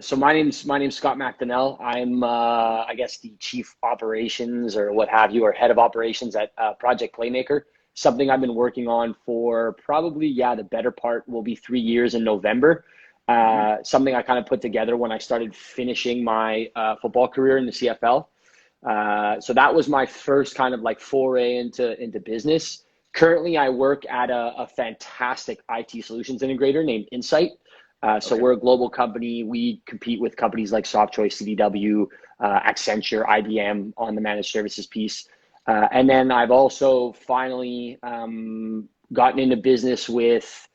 So my name's Scott McDonell. I'm I guess the chief operations or what have you, or head of operations at Project Playmaker. Something I've been working on for probably the better part will be 3 years in November. Something I kind of put together when I started finishing my football career in the CFL. So that was my first kind of like foray into business. Currently, I work at a fantastic IT solutions integrator named Insight. So Okay. we're a global company. We compete with companies like Softchoice, CDW, Accenture, IBM on the managed services piece. And then I've also finally gotten into business with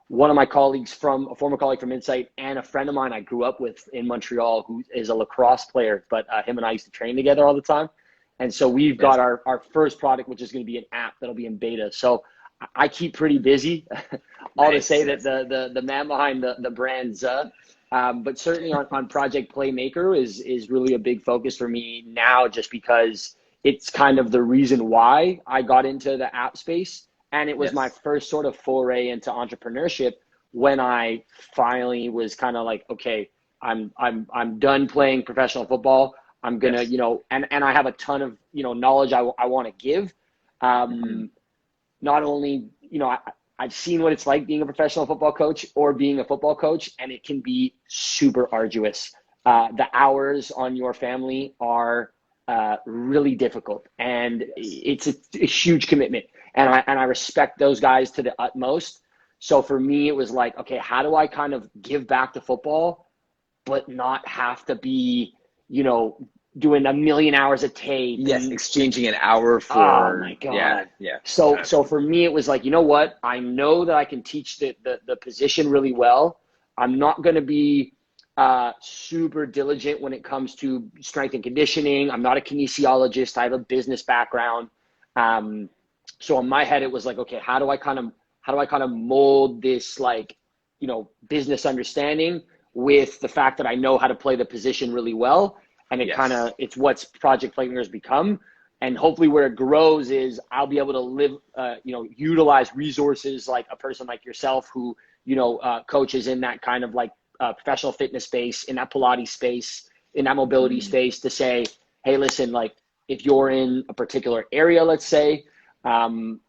one of my colleagues from a former colleague from Insight and a friend of mine I grew up with in Montreal who is a lacrosse player, but him and I used to train together all the time. And so we've got Yes. our first product, which is going to be an app that'll be in beta. So I keep pretty busy. All to Nice. say that the man behind the brand's but certainly on Project Playmaker is really a big focus for me now, just because it's kind of the reason why I got into the app space, and it was my Yes. first sort of foray into entrepreneurship when I finally was kind of like, okay, I'm done playing professional football. I'm gonna, Yes. and I have a ton of knowledge I want to give. Hmm. Um, Not only, I've seen what it's like being a professional football coach or being a football coach, and it can be super arduous. The hours on your family are really difficult, and Yes. it's a huge commitment. And I respect those guys to the utmost. So for me, it was like, okay, how do I kind of give back to football, but not have to be, you know, doing a million hours of tape Yes. and Exchanging an hour oh for, my yeah, God. yeah. So for me, it was like, you know what? I know that I can teach the position really well. I'm not going to be super diligent when it comes to strength and conditioning. I'm not a kinesiologist. I have a business background. Um, so in my head, it was like, okay, how do I kind of mold this like, business understanding with the fact that I know how to play the position really well, and Yes. it's what's Project Playmaker has become. And hopefully where it grows is I'll be able to utilize resources like a person like yourself who, coaches in that kind of like professional fitness space, in that Pilates space, in that mobility Mm. space, to say, hey, listen, like if you're in a particular area, let's say, um,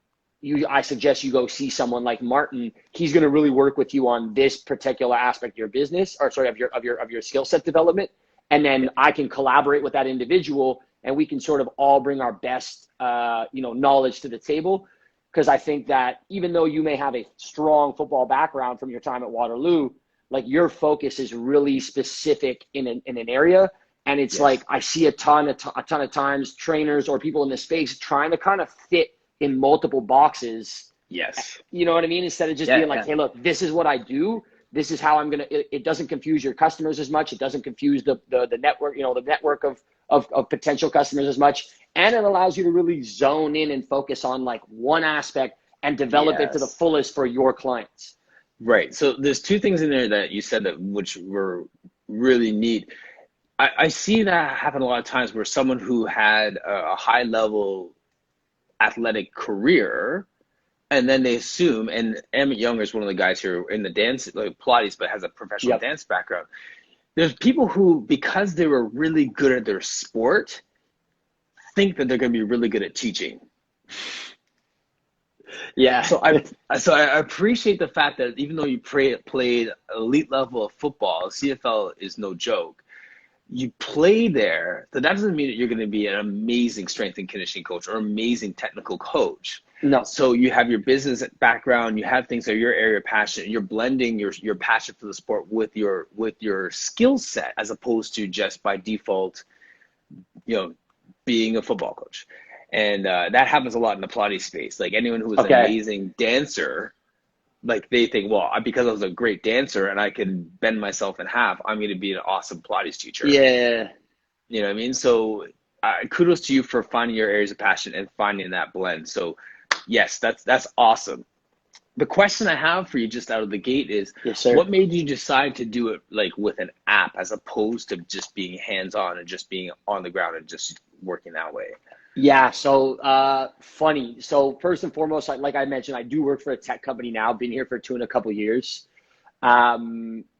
I suggest you go see someone like Martin. He's going to really work with you on this particular aspect of your business, or sorry, of your skill set development. And then Yes. I can collaborate with that individual, and we can sort of all bring our best, knowledge to the table. Because I think that even though you may have a strong football background from your time at Waterloo, like your focus is really specific in an area. And it's like Yes. I see a ton of times trainers or people in this space trying to kind of fit in multiple boxes. Yes. You know what I mean? Instead of just Yeah. being like, Yeah. hey, look, this is what I do. This is how I'm gonna. It doesn't confuse your customers as much. It doesn't confuse the network, the network of potential customers as much, and it allows you to really zone in and focus on like one aspect and develop it to the Yes. fullest for your clients. Right. So there's two things in there that you said that which were really neat. I see that happen a lot of times where someone who had a high level athletic career, and then they assume, and Emmett Younger is one of the guys here in the dance, like Pilates, but has a professional Yep. dance background. There's people who, because they were really good at their sport, think that they're going to be really good at teaching. Yeah. So I appreciate the fact that even though you played elite level of football, CFL is no joke. You play there, so that doesn't mean that you're going to be an amazing strength and conditioning coach or amazing technical coach. No. So you have your business background, you have things that are your area of passion, you're blending your passion for the sport with your skill set as opposed to just by default, you know, being a football coach. And that happens a lot in the Pilates space. Like anyone who is an Okay. amazing dancer, like they think, well, because I was a great dancer and I can bend myself in half, I'm going to be an awesome Pilates teacher. Yeah. You know what I mean? So kudos to you for finding your areas of passion and finding that blend. So yes, that's awesome. The question I have for you just out of the gate is, Yes, sir. what made you decide to do it like with an app as opposed to just being hands-on and just being on the ground and just working that way? Yeah, so funny. So first and foremost, like I mentioned, I do work for a tech company now. Been here for two and a couple years.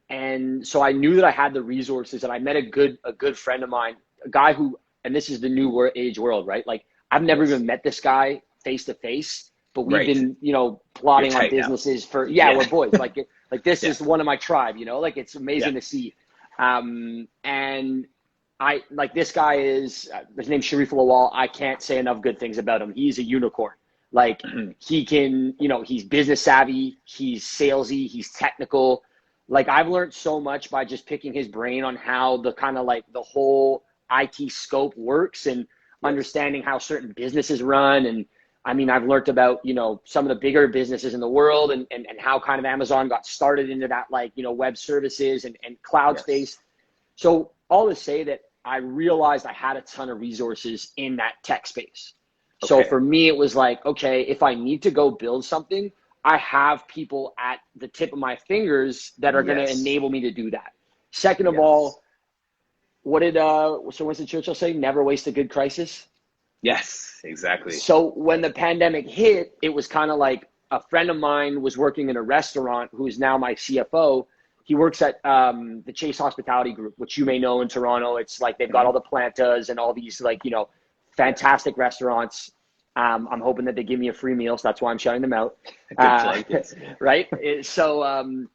And so I knew that I had the resources, and I met a good friend of mine, a guy who, and this is the new age world, right? Like I've never Yes. even met this guy face to face, but we've Right. been, You're plotting on tight now. businesses for, Yeah. we're boys. Like this Yeah. is one of my tribe, like it's Yeah. amazing to see. And I like this guy is his name's Sharif Lawal. I can't say enough good things about him. He's a unicorn. Like he can, he's business savvy, he's salesy, he's technical. Like I've learned so much by just picking his brain on how the kind of like the whole IT scope works and Yes. understanding how certain businesses run. And I mean, I've learned about, some of the bigger businesses in the world and how kind of Amazon got started into that, like, web services and cloud Yes. space. So all to say that I realized I had a ton of resources in that tech space. So Okay. for me, it was like, okay, if I need to go build something, I have people at the tip of my fingers that are going to Yes. enable me to do that. Second of Yes. all, what did Sir Winston Churchill say? Never waste a good crisis. Yes. Exactly. So when the pandemic hit, it was kind of like a friend of mine was working in a restaurant who is now my CFO. He works at the Chase Hospitality Group, which you may know in Toronto. It's like they've got all the plantas and all these like, Yes. fantastic restaurants. I'm hoping that they give me a free meal, so that's why I'm shouting them out. Good plug. Yes. Right? So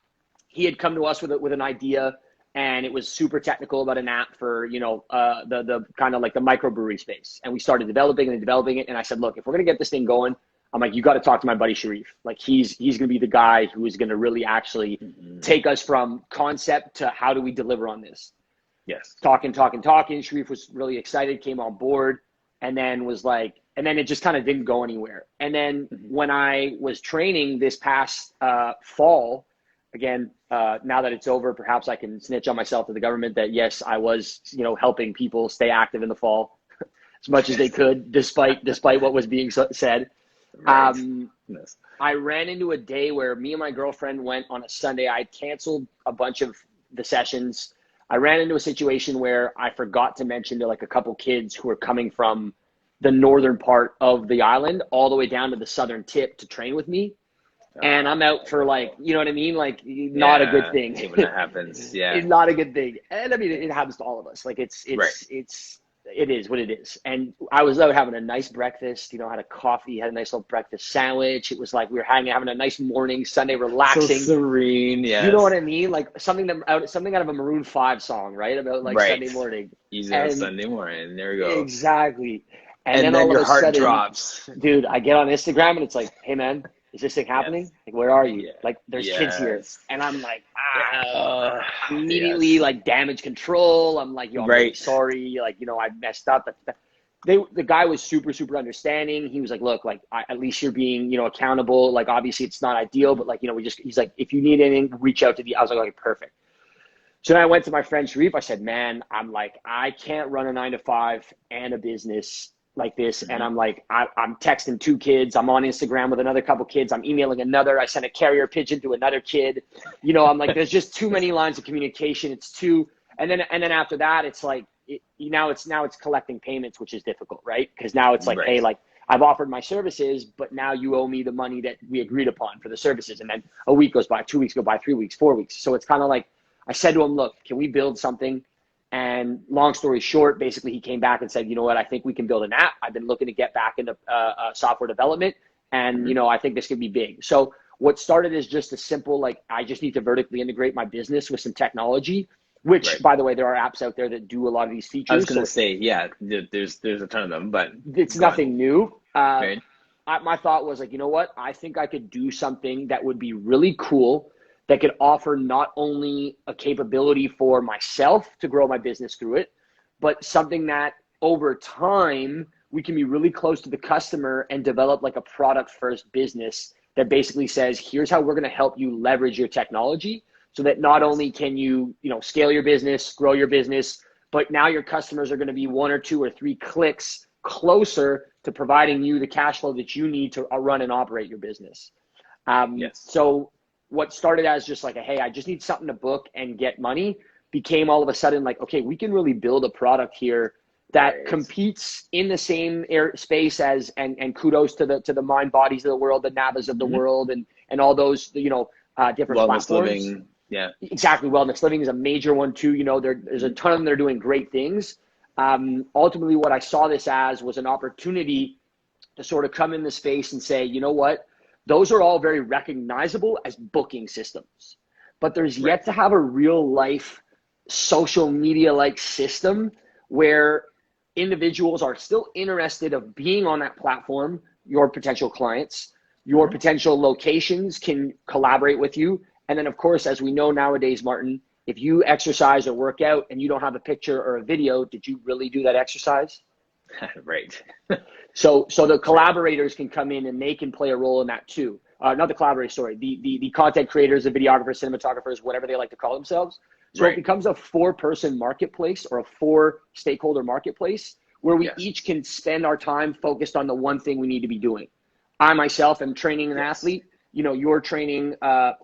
he had come to us with an idea, and it was super technical about an app for the kind of like the microbrewery space. And we started developing it. And I said, look, if we're gonna get this thing going, I'm like, you got to talk to my buddy Sharif. Like he's gonna be the guy who is gonna really actually take us from concept to how do we deliver on this. Yes. Talking. Sharif was really excited, came on board, and then was like, and then it just kind of didn't go anywhere. And then when I was training this past fall, again, now that it's over, perhaps I can snitch on myself to the government that yes, I was, helping people stay active in the fall as much as they could, despite what was being said. Right. Yes. I ran into a day where me and my girlfriend went on a Sunday. I canceled a bunch of the sessions. I ran into a situation where I forgot to mention to like a couple kids who were coming from the northern part of the island all the way down to the southern tip to train with me. And I'm out for like, you know what I mean? Like not a good thing. Hate when that happens. Yeah. Not a good thing. And I mean, it happens to all of us. Like Right. it is what it is. And I was out having a nice breakfast, had a coffee, had a nice little breakfast sandwich. It was like we were having a nice morning, Sunday, relaxing. So serene. Yes. You know what I mean? Like something out of a Maroon 5 song, right? About like Right. Sunday morning. Easy on Sunday morning. There we go. Exactly. And then then all your of a heart sudden, drops. dude, I get on Instagram and it's like, hey man, is this thing happening? Yes. Like, where are you? Yeah. Like, there's kids here. Yes. And I'm like, Immediately, like damage control. I'm like, yo, I'm really sorry. Like, I messed up. The guy was super, super understanding. He was like, look, like, at least you're being, accountable. Like, obviously it's not ideal, but like, he's like, if you need anything, reach out to I was like, okay, perfect. So then I went to my friend Sharif. I said, man, I'm like, I can't run a 9-to-5 and a business like this. And I'm like, I'm texting 2 kids. I'm on Instagram with another couple kids. I'm emailing another. I sent a carrier pigeon to another kid. I'm like, there's just too many lines of communication. It's too, and then after that, it's like, now it's collecting payments, which is difficult, right? Because now it's like, hey, like I've offered my services, but now you owe me the money that we agreed upon for the services. And then a week goes by, 2 weeks go by, 3 weeks, 4 weeks. So it's kind of like, I said to him, look, can we build something? And long story short, basically he came back and said, you know what, I think we can build an app. I've been looking to get back into software development and, I think this could be big. So what started as just a simple, like, I just need to vertically integrate my business with some technology, which by the way, there are apps out there that do a lot of these features. I was going to say, yeah, there's a ton of them, but it's nothing new. My thought was like, you know what, I think I could do something that would be really cool that could offer not only a capability for myself to grow my business through it, but something that over time we can be really close to the customer and develop like a product first business that basically says, here's how we're going to help you leverage your technology so that not only can you, scale your business, grow your business, but now your customers are going to be 1 or 2 or 3 clicks closer to providing you the cash flow that you need to run and operate your business. So what started as just like hey, I just need something to book and get money became all of a sudden like, okay, we can really build a product here that competes in the same space as, and kudos to the Mind Bodies of the world, the Navas of the world, and all those, different wellness platforms. living. Yeah. Exactly. Wellness living is a major one too. You know, there's a ton of them that are doing great things. Ultimately, what I saw this as was an opportunity to sort of come in the space and say, you know what, those are all very recognizable as booking systems, but there's Right. yet to have a real life social media like system where individuals are still interested of being on that platform. Your potential clients, your potential locations can collaborate with you. And then of course, as we know nowadays, Martin, if you exercise or work out and you don't have a picture or a video, did you really do that exercise? Right. So the Right. collaborators can come in and they can play a role in that too. Not the collaborators, sorry, the content creators, the videographers, cinematographers, whatever they like to call themselves. So it Right. becomes a 4-person marketplace or a 4-stakeholder marketplace where we Yes. each can spend our time focused on the one thing we need to be doing. I myself am training an Yes. athlete. You know, you're training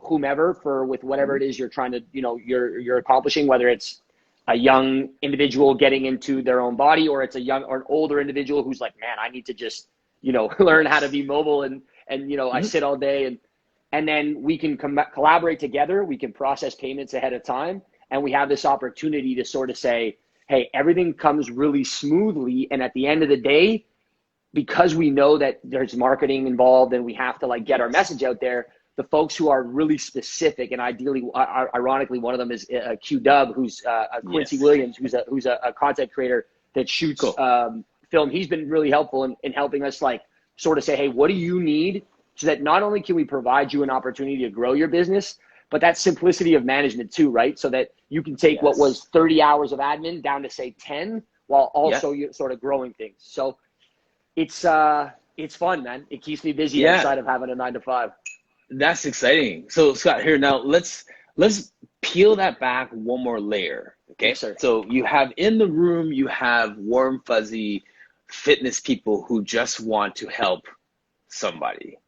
whomever for with whatever it is you're trying to, you know, you're accomplishing, whether it's a young individual getting into their own body, or it's a young or an older individual who's like, man, I need to just, you know, learn how to Yes. be mobile and you know, I sit all day and then we can collaborate together. We can process payments ahead of time, and we have this opportunity to sort of say, hey, everything comes really smoothly, and at the end of the day, because we know that there's marketing involved and we have to like get our Yes. message out there, the folks who are really specific, and ideally, ironically, one of them is Q Dub, who's Quincy Yes. Williams, who's a content creator that shoots Cool. film. He's been really helpful in helping us like sort of say, hey, what do you need so that not only can we provide you an opportunity to grow your business, but that simplicity of management too, right? So that you can take what Yes. was 30 hours of admin down to say 10, while Yeah. also you sort of growing things. So it's fun, man. It keeps me busy Yeah. outside of having a 9 to 5. That's exciting. So Scott, here now let's peel that back one more layer. Yes, Okay. sir. So you have in the room, you have warm, fuzzy fitness people who just want to help somebody.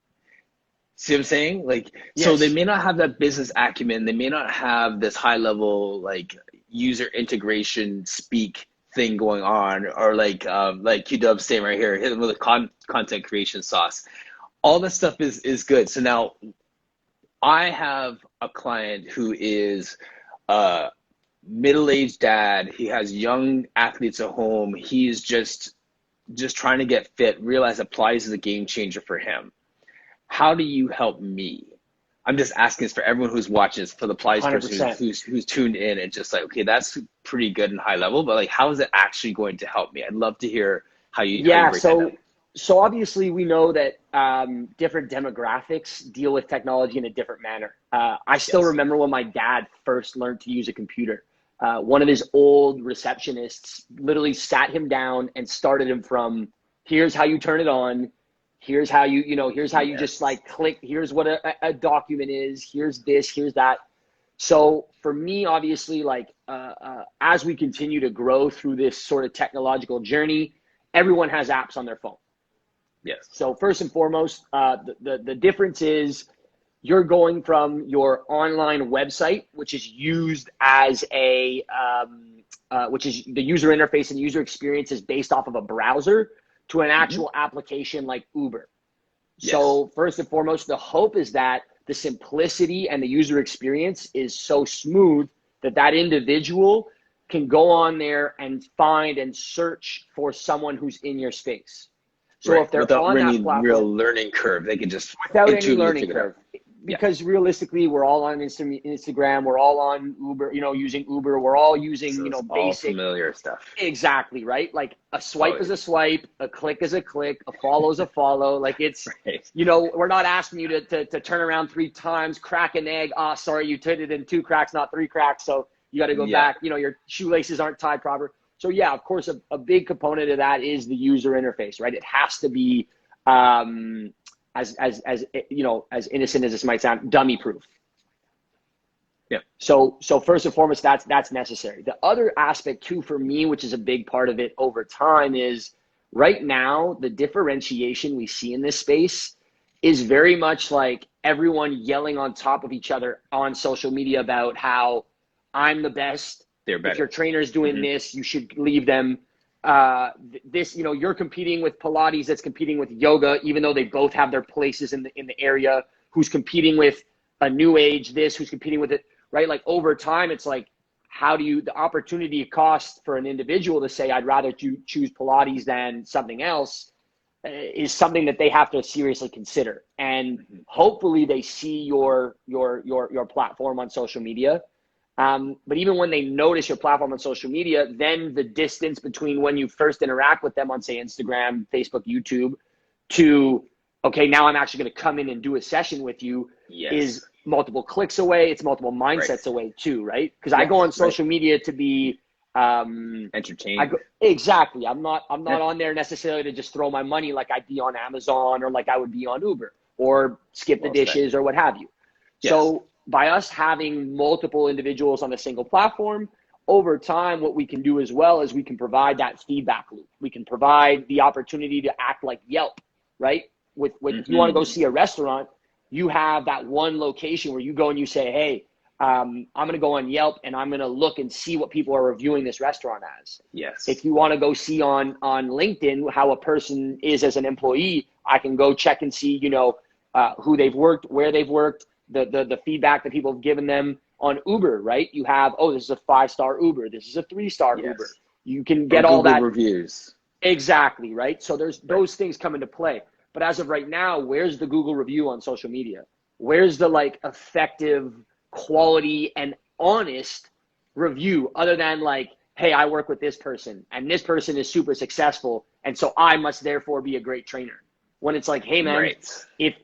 See what I'm saying? Like, so they Yes. may not have that business acumen, they may not have this high level like user integration speak thing going on, or like Q Dub saying right here, hit them with a content creation sauce. All this stuff is good. So now I have a client who is a middle-aged dad. He has young athletes at home. He's just trying to get fit, realize that Pilates is a game changer for him. How do you help me? I'm just asking this for everyone who's watching this, for the Pilates person 100%. who's tuned in and just like, okay, that's pretty good and high level, but like, how is it actually going to help me? I'd love to hear how you Yeah. break that down. So obviously we know that different demographics deal with technology in a different manner. I still Yes. remember when my dad first learned to use a computer. One of his old receptionists literally sat him down and started him from, here's how you turn it on. Here's how here's how you just Yes. like click. Here's what a document is. Here's this, here's that. So for me, obviously, like as we continue to grow through this sort of technological journey, everyone has apps on their phone. Yes. So first and foremost, the difference is you're going from your online website, which is used as which is the user interface and user experience is based off of a browser, to an Hmm. actual application like Uber. Yes. So first and foremost, the hope is that the simplicity and the user experience is so smooth that that individual can go on there and find and search for someone who's in your space. So Right. if they're Without on that any real platform, learning curve, they can just without any intuitively learning figure it out. curve, Yeah. because realistically, we're all on Instagram, we're all on Uber, you know, using Uber, we're all using, So you it's know, all basic. familiar stuff. Exactly, right? Like a swipe is Totally. a swipe, a click is a click, a follow is a follow. Like it's, Right. you know, we're not asking you to turn around 3 times, crack an egg. Oh, sorry, you did it in 2 cracks, not 3 cracks. So you got to go Yeah. back. You know, your shoelaces aren't tied proper. So yeah, of course, a big component of that is the user interface, right? It has to be as you know, as innocent as this might sound, dummy proof. Yeah. So first and foremost, that's necessary. The other aspect too for me, which is a big part of it over time, is right now the differentiation we see in this space is very much like everyone yelling on top of each other on social media about how I'm the best. They're If your better. trainer's doing Hmm. this, you should leave them. This, you know, you're competing with Pilates that's competing with yoga, even though they both have their places in the area. Who's competing with a new age this? Who's competing with it? right? Like over time, it's like, how do you, the opportunity cost for an individual to say, I'd rather choose Pilates than something else, is something that they have to seriously consider. And hopefully they see your platform on social media. But even when they notice your platform on social media, then the distance between when you first interact with them on, say, Instagram, Facebook, YouTube, to, okay, now I'm actually going to come in and do a session with you, is multiple clicks away. It's multiple mindsets away too, right? Because I go on social media to be entertained. Exactly. I'm not on there necessarily to just throw my money like I'd be on Amazon or like I would be on Uber or skip the dishes or what have you. So by us having multiple individuals on a single platform, over time, what we can do as well is we can provide that feedback loop. We can provide the opportunity to act like Yelp, right? When you want to go see a restaurant, you have that one location where you go and you say, hey, I'm going to go on Yelp and I'm going to look and see what people are reviewing this restaurant as. If you want to go see on LinkedIn how a person is as an employee, I can go check and see, who they've worked, where they've worked, the feedback that people have given them. On Uber, right? You have, this is a 5-star Uber. This is a 3-star Uber. You can get all that. Reviews. Exactly, right? So there's those things come into play. But as of right now, where's the Google review on social media? Where's the effective, quality, and honest review other than hey, I work with this person and this person is super successful, and so I must therefore be a great trainer. When it's like, hey man,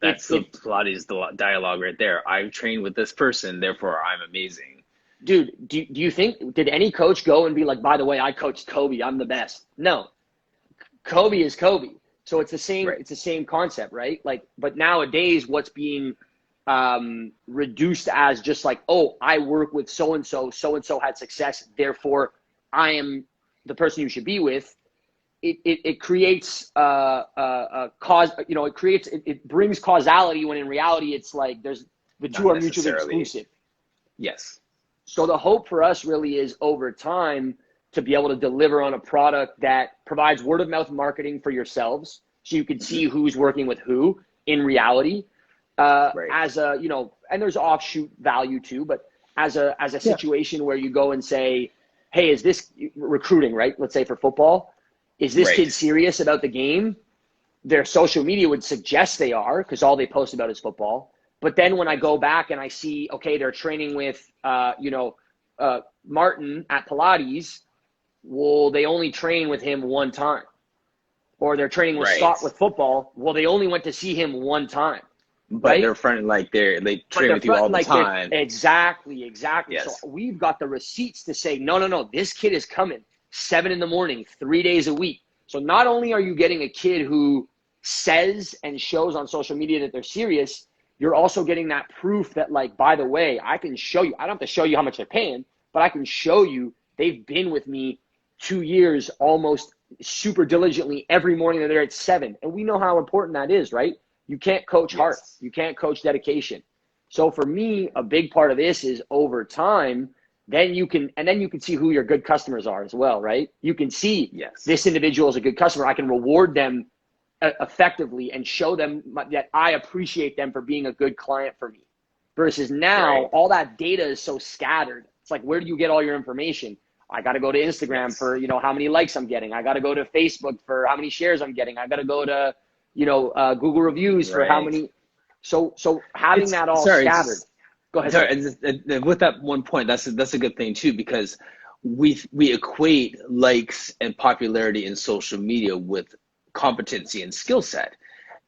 that's the Pilates dialogue right there. I've trained with this person, therefore I'm amazing. Dude, do you think, did any coach go and be like, by the way, I coached Kobe, I'm the best? No. Kobe is Kobe. So it's the same, it's the same concept, right? But nowadays what's being reduced as just I work with so-and-so had success, therefore I am the person you should be with. It creates a cause, it brings causality when in reality it's there's the two are mutually exclusive. Yes. So the hope for us really is over time to be able to deliver on a product that provides word of mouth marketing for yourselves, so you can see who's working with who in reality, as a, and there's offshoot value too, but as a situation where you go and say, hey, is this recruiting, right? Let's say for football. Is this kid serious about the game? Their social media would suggest they are, because all they post about is football. But then when I go back and I see, okay, they're training with, Martin at Pilates, well, they only train with him one time. Or they're training with Scott with football, well, they only went to see him one time. But they're friendly, they train with you all the time. Exactly. Yes. So we've got the receipts to say, no, this kid is coming 7 a.m, 3 days a week. So not only are you getting a kid who says and shows on social media that they're serious, you're also getting that proof that by the way, I can show you, I don't have to show you how much they're paying, but I can show you they've been with me 2 years, almost super diligently every morning. They're there at 7. And we know how important that is, right? You can't coach heart. You can't coach dedication. So for me, a big part of this is over time, then you can see who your good customers are as well, right? You can see this individual is a good customer. I can reward them effectively and show them that I appreciate them for being a good client for me. Versus now, all that data is so scattered. It's where do you get all your information? I got to go to Instagram for, how many likes I'm getting. I got to go to Facebook for how many shares I'm getting. I got to go to, Google reviews for how many. So having that all scattered. Go ahead. Sorry, with that one point, that's a good thing too, because we equate likes and popularity in social media with competency and skill set.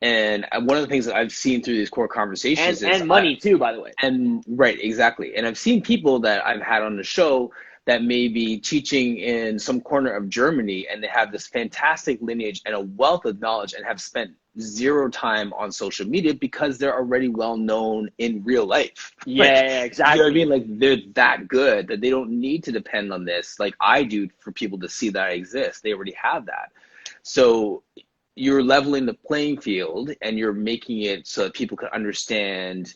And one of the things that I've seen through these core conversations is money too, by the way. And exactly. And I've seen people that I've had on the show that may be teaching in some corner of Germany, and they have this fantastic lineage and a wealth of knowledge and have spent zero time on social media because they're already well known in real life. Exactly. You know what I mean? They're that good that they don't need to depend on this like I do for people to see that I exist. They already have that. So you're leveling the playing field and you're making it so that people can understand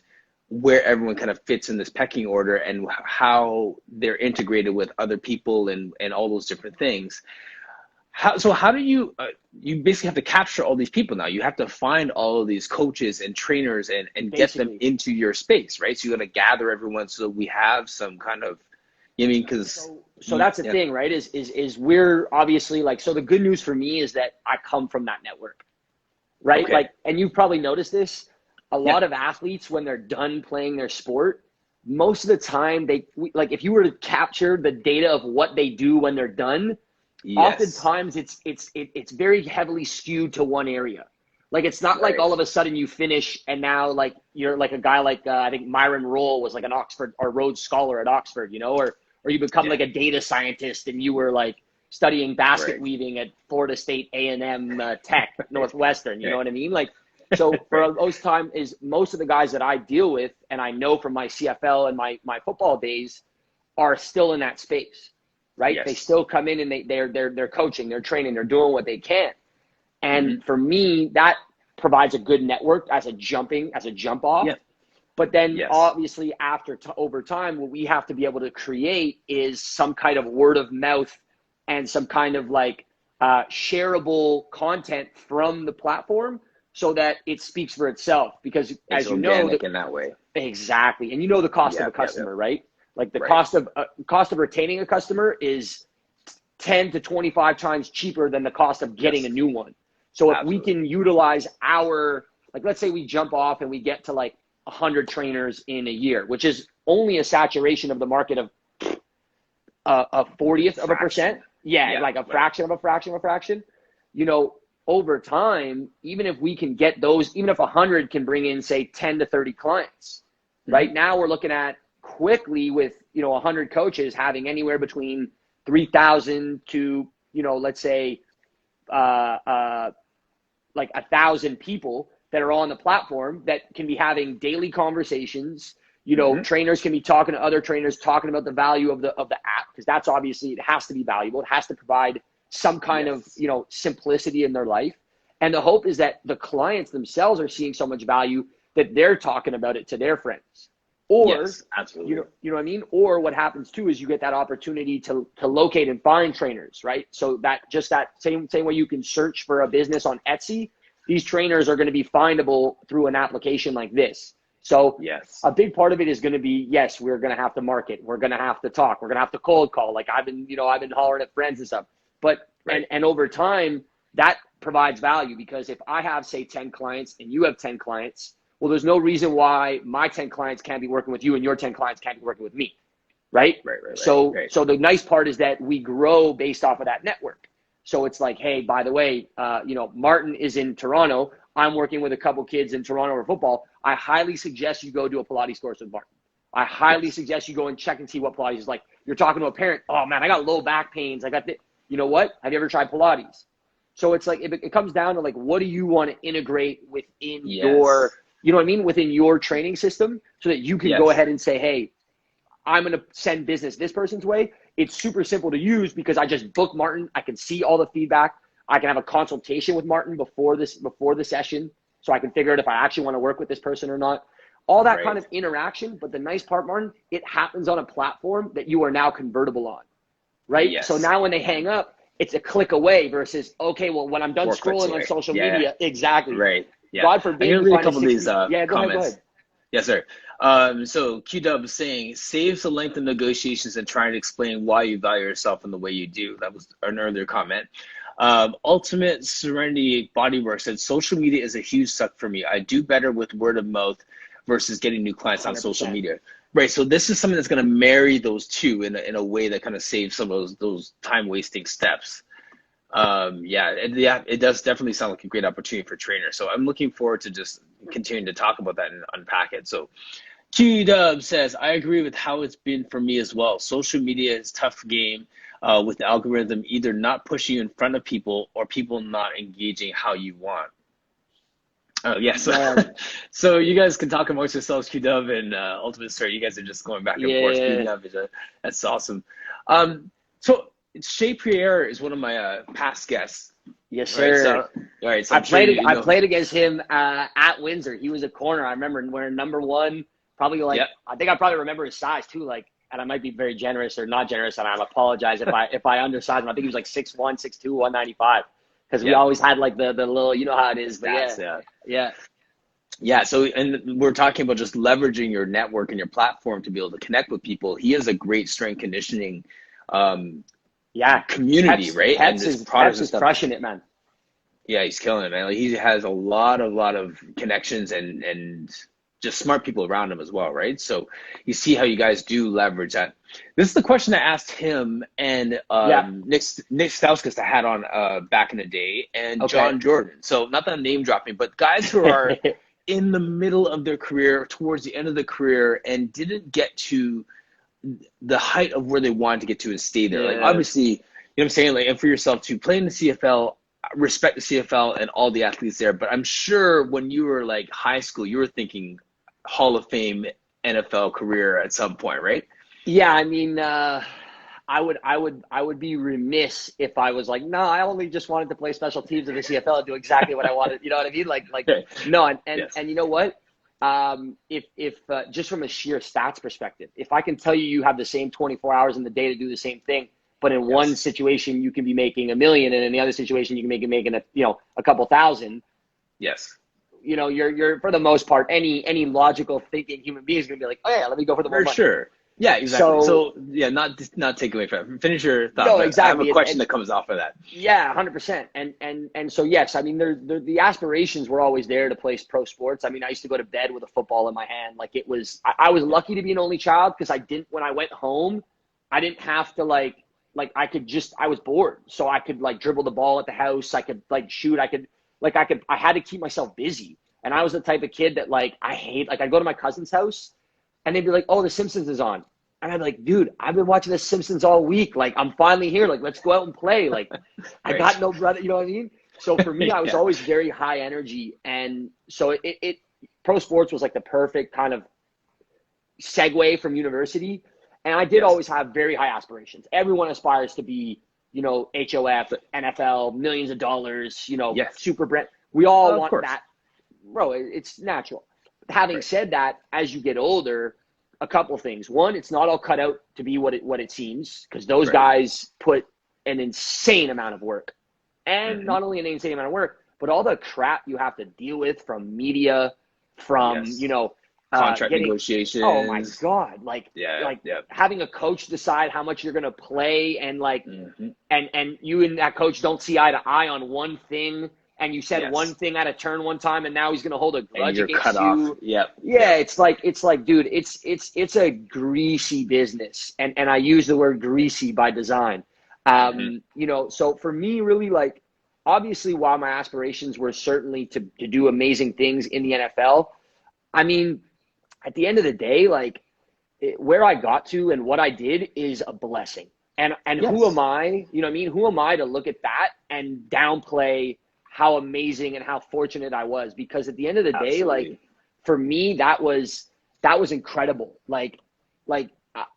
where everyone kind of fits in this pecking order and how they're integrated with other people and all those different things. How do you you basically have to capture all these people now. You have to find all of these coaches and trainers and get them Basically. into your space, right? So you got to gather everyone so we have some kind of, I mean, because So that's the yeah, thing, right? Is we're obviously like, so the good news for me is that I come from that network, right? okay, Like, and you've probably noticed this, a yeah, lot of athletes, when they're done playing their sport, most of the time like if you were to capture the data of what they do when they're done, yes, oftentimes it's very heavily skewed to one area. Like, it's not like right, all of a sudden you finish and now like you're like a guy like I think Myron Rolle was like an Oxford or Rhodes Scholar at Oxford, or you become yeah, like a data scientist and you were like studying basket right, weaving at Florida State A&M Tech Northwestern. You know right, what I mean? Like, so right, for those time is most of the guys that I deal with and I know from my CFL and my football days are still in that space, right? They yes, still come in and they're coaching, they're training, they're doing what they can. And mm-hmm. for me, that provides a good network as a jump off. Yeah, But then yes, obviously over time, what we have to be able to create is some kind of word of mouth and some kind of like shareable content from the platform so that it speaks for itself. Because it's as you know, organic in that way. exactly, and you know the cost of Yeah, a yeah, yeah, customer, right? Like the right, cost of retaining a customer is 10 to 25 times cheaper than the cost of getting a yes, new one. So if we absolutely, can utilize like, let's say we jump off and we get to like 100 trainers in a year, which is only a saturation of the market of a 40th of a percent. fraction, Yeah, yeah, like a right, fraction of a fraction of a fraction. You know, over time, even if we can get those, even if 100 can bring in, say, 10 to 30 clients, right mm-hmm. now we're looking at quickly with, 100 coaches having anywhere between 3,000 to, let's say, uh, uh, like 1,000 people that are on the platform that can be having daily conversations. Mm-hmm. Trainers can be talking to other trainers, talking about the value of the app, because that's obviously, it has to be valuable. It has to provide some kind of, Yes, simplicity in their life. And the hope is that the clients themselves are seeing so much value that they're talking about it to their friends. Or, yes, absolutely, you know what I mean? Or what happens too is you get that opportunity to locate and find trainers, right? So that same way you can search for a business on Etsy, these trainers are going to be findable through an application like this. So yes, a big part of it is going to be, yes, we're going to have to market. We're going to have to talk. We're going to have to cold call. Like I've been hollering at friends and stuff. But, right, and over time, that provides value, because if I have, say, 10 clients and you have 10 clients, well, there's no reason why my 10 clients can't be working with you and your 10 clients can't be working with me, right? right, right, right, So, right, so the nice part is that we grow based off of that network. So it's like, hey, by the way, Martin is in Toronto. I'm working with a couple kids in Toronto for football. I highly suggest you go do a Pilates course with Martin. I highly yes, suggest you go and check and see what Pilates is like. You're talking to a parent. Oh man, I got low back pains. I got this. You know what? Have you ever tried Pilates? So it's like, it comes down to like, what do you want to integrate within yes, within your training system, so that you can go yes, ahead and say, hey, I'm going to send business this person's way. It's super simple to use because I just book Martin. I can see all the feedback. I can have a consultation with Martin before the session, so I can figure out if I actually want to work with this person or not. All that kind right, of interaction. But the nice part, Martin, it happens on a platform that you are now convertible on, right? So yes, now when they hang up, it's a click away versus, okay, well, when I'm done 4 clicks scrolling on away. social Yeah, media, exactly. right. Yeah. God I'm forbid gonna you read a find a couple of these 60. Yeah, go ahead, go comments. ahead. Yes, sir. So Q Dub is saying saves the length of negotiations and trying to explain why you value yourself in the way you do. That was an earlier comment. Ultimate Serenity Bodywork said social media is a huge suck for me. I do better with word of mouth versus getting new clients on social 100%. media. Right. So this is something that's going to marry those two in a way that kind of saves some of those time wasting steps. Yeah, it does definitely sound like a great opportunity for trainers. So I'm looking forward to just continuing to talk about that and unpack it. So Q Dub says, I agree with how it's been for me as well. Social media is a tough game with the algorithm either not pushing you in front of people or people not engaging how you want. Oh, yes. Man, So you guys can talk amongst yourselves, Q Dub and Ultimate Star. You guys are just going back and forth. yeah. That's awesome. So Shea Pierre is one of my past guests, Yes, right? sir. So I I'm sure played you I know. played against him at Windsor. He was a corner. I remember wearing number one, probably like, Yeah, I think I probably remember his size too, like and I might be very generous or not generous, and I apologize if I undersized him. I think he was like 6'1", 6'2", 195, because we Yep. always had like the little, you know how it is. But Stats, yeah. yeah, Yeah, so and we're talking about just leveraging your network and your platform to be able to connect with people. He has a great strength conditioning um, yeah. community, right? And this products Peps and is stuff. crushing it, man. Yeah, he's killing it, man. Like, he has a lot of connections and just smart people around him as well, right? So you see how you guys do leverage that. This is the question I asked him and Yeah. Nick Stauskas I had on back in the day, and Okay. John Jordan. So not that I'm name dropping, but guys who are in the middle of their career, towards the end of the career, and didn't get to the height of where they wanted to get to and stay there. Like, Yeah. obviously, you know what I'm saying? Like, and for yourself to play in the CFL, respect the CFL and all the athletes there. But I'm sure when you were like high school, you were thinking Hall of Fame NFL career at some point, right? Yeah, I mean, I would be remiss if I was like, no, I only just wanted to play special teams in the CFL and do exactly what I wanted. You know what I mean? Like no, Yes. and you know what? If just from a sheer stats perspective, if I can tell you you have the same 24 hours in the day to do the same thing, but in one Yes. situation you can be making $1 million, and in the other situation you can be making a couple thousand. Yes. You're for the most part, any logical thinking human being is gonna be like, oh yeah, let me go for the more For money. sure. Yeah, exactly. So So yeah, not take away from it. Finish your thought, no, but I have a exactly, question that comes off of that. yeah, 100%. And so yes, I mean, the aspirations were always there to play pro sports. I mean, I used to go to bed with a football in my hand. Like, it was, I was lucky to be an only child, because when I went home, I didn't have to I was bored, so I could like dribble the ball at the house. I could like shoot. I had to keep myself busy. And I was the type of kid that I'd go to my cousin's house, and they'd be like, oh, The Simpsons is on. And I'd be like, dude, I've been watching The Simpsons all week. Like, I'm finally here. Like, let's go out and play. Like, I Right. got no brother. You know what I mean? So for me, I was Yeah. always very high energy. And so pro sports was like the perfect kind of segue from university. And I did Yes. always have very high aspirations. Everyone aspires to be, HOF, NFL, millions of dollars, Yes. super brand. We all Of want course. that. Bro, it's natural. Having Right. said that, as you get older, a couple things. One, it's not all cut out to be what it seems, because those Right. guys put an insane amount of work. And Mm-hmm. not only an insane amount of work, but all the crap you have to deal with from media, from, Yes. Contract getting, oh my negotiations. God, Yeah. Yeah. having a coach decide how much you're going to play, and Mm-hmm. and you and that coach don't see eye to eye on one thing, and you said one Yes. thing at a turn one time, and now he's going to hold a And grudge you're cut against off. you. Yep. Yeah, Yep. it's like, dude, it's a greasy business, and I use the word greasy by design. Mm-hmm. So for me, really, like, obviously, while my aspirations were certainly to do amazing things in the NFL, I mean, at the end of the day, like, where I got to and what I did is a blessing. And who am Yes. I? You know what I mean? Who am I to look at that and downplay how amazing and how fortunate I was? Because at the end of the day, like, Absolutely. for me, that was incredible.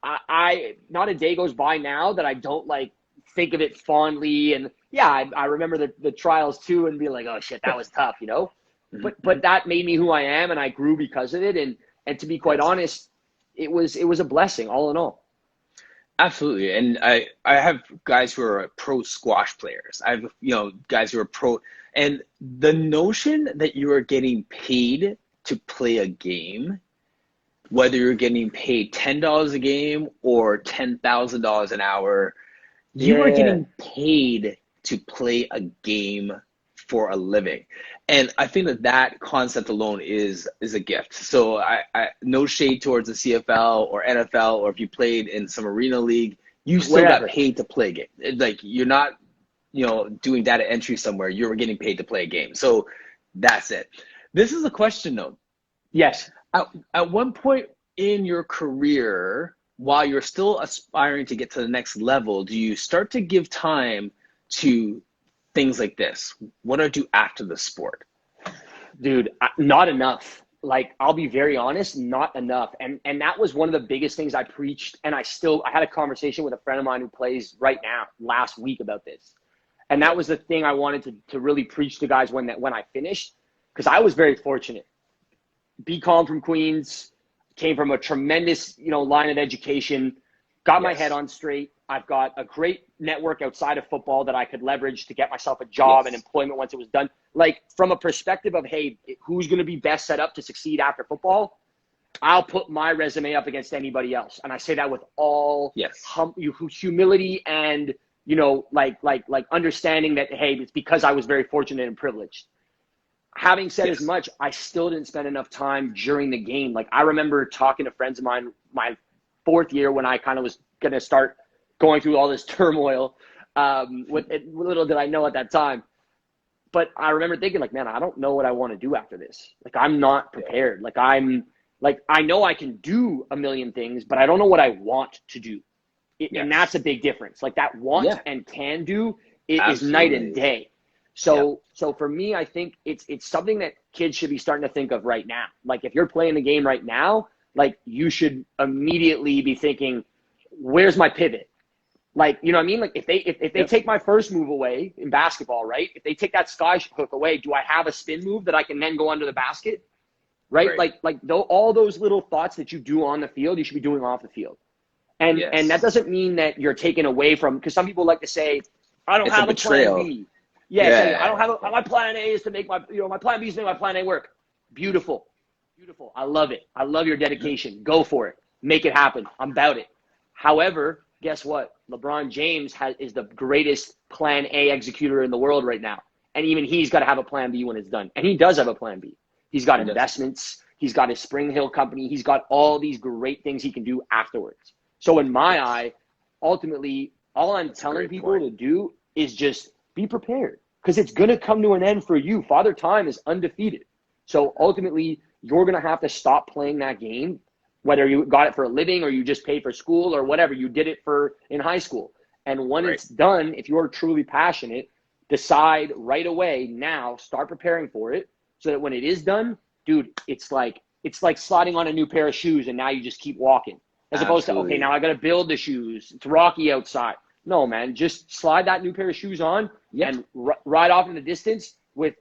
I not a day goes by now that I don't like think of it fondly. And yeah, I remember the trials too, and be like, oh shit, that was tough, Mm-hmm. But that made me who I am, and I grew because of it. And to be quite Yes. honest, it was a blessing all in all. Absolutely. And I have guys who are pro squash players. I have, guys who are pro, and the notion that you are getting paid to play a game, whether you're getting paid $10 a game or $10,000 an hour, you are Yeah, getting paid to play a game for a living. And I think that concept alone is a gift. So I no shade towards the CFL or NFL, or if you played in some arena league, you still got wherever. paid to play a game. Like, you're not, doing data entry somewhere. You were getting paid to play a game. So that's it. This is a question though. Yes. At one point in your career, while you're still aspiring to get to the next level, do you start to give time to things like this? What do I do after the sport? Dude, not enough. Like, I'll be very honest, not enough. And that was one of the biggest things I preached. And I had a conversation with a friend of mine who plays right now last week about this. And that Yep. was the thing I wanted to really preach to guys when I finished, because I was very fortunate. BCom from Queens, came from a tremendous, line of education. got my head Yes. on straight. I've got a great network outside of football that I could leverage to get myself a job and Yes. employment once it was done. Like from a perspective of, hey, who's going to be best set up to succeed after football? I'll put my resume up against anybody else. And I say that with all Yes. humility and, like understanding that, hey, it's because I was very fortunate and privileged. Having said as Yes. much, I still didn't spend enough time during the game. Like I remember talking to friends of mine my fourth year when I kind of was going to start going through all this turmoil. With little did I know at that time. But I remember thinking like, man, I don't know what I want to do after this. Like I'm not prepared. Like I know I can do a million things, but I don't know what I want to do. And Yes. that's a big difference. Like that want Yeah. and can do is night and Absolutely. day. Yep. So for me, I think it's something that kids should be starting to think of right now. Like if you're playing the game right now, like you should immediately be thinking, where's my pivot? Like, you know what I mean? Like if they Yep. take my first move away in basketball, right? If they take that sky hook away, do I have a spin move that I can then go under the basket? Right? Right. Like though all those little thoughts that you do on the field, you should be doing off the field. And that Yes. doesn't mean that you're taken away from, because some people like to say, I don't It's a have a plan betrayal. B. Yeah, say, I don't have my plan A is to make my plan B is to make my plan A work. Beautiful. Beautiful. I love it. I love your dedication. Go for it. Make it happen. I'm about it. However, guess what? LeBron James is the greatest plan A executor in the world right now. And even he's got to have a plan B when it's done. And he does have a plan B. He's got investments. He's got his Spring Hill company. He's got all these great things he can do afterwards. So in my eye, ultimately, all I'm telling people to do is just be prepared because it's going to come to an end for you. Father Time is undefeated. So ultimately, you're going to have to stop playing that game, whether you got it for a living or you just paid for school or whatever. You did it for in high school. And when it's done, if you're truly passionate, decide right away now, start preparing for it so that when it is done, dude, it's like sliding on a new pair of shoes and now you just keep walking. As opposed to, okay, now I got to build the shoes. It's rocky outside. No, man, just slide that new pair of shoes on and ride off in the distance with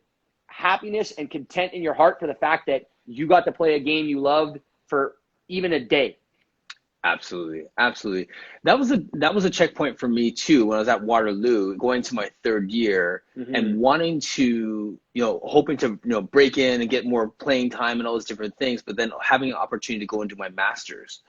happiness and content in your heart for the fact that you got to play a game you loved for even a day. Absolutely. Absolutely. That was a checkpoint for me too when I was at Waterloo, going to my third year and wanting to, hoping to, break in and get more playing time and all those different things, but then having an opportunity to go and do my master's.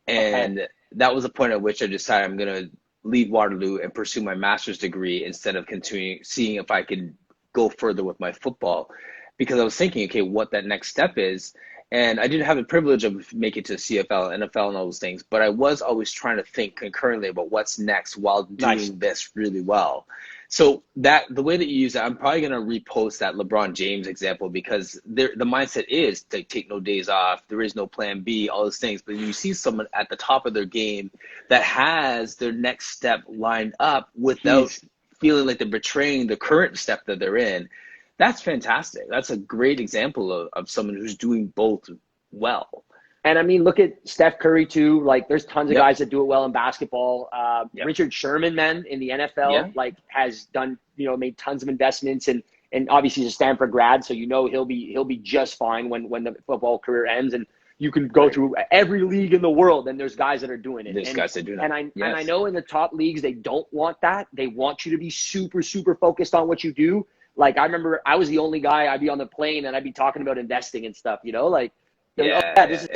And that was the point at which I decided I'm going to leave Waterloo and pursue my master's degree instead of continuing, seeing if I could go further with my football. Because I was thinking, okay, what that next step is. And I didn't have the privilege of making it to CFL, NFL, and all those things, but I was always trying to think concurrently about what's next while doing this really well. So the way that you use that, I'm probably going to repost that LeBron James example because the mindset is to take no days off. There is no plan B, all those things. But you see someone at the top of their game that has their next step lined up without feeling like they're betraying the current step that they're in. That's fantastic. That's a great example of someone who's doing both well. And I mean, look at Steph Curry too. Like, there's tons of guys that do it well in basketball. Richard Sherman, man, in the NFL, has done, made tons of investments, and obviously he's a Stanford grad, so he'll be just fine when the football career ends. And you can go through every league in the world, and there's guys that are doing it. There's guys that do that. And I know in the top leagues they don't want that. They want you to be super, super focused on what you do. Like, I remember I was the only guy. I'd be on the plane and I'd be talking about investing and stuff. Like. This is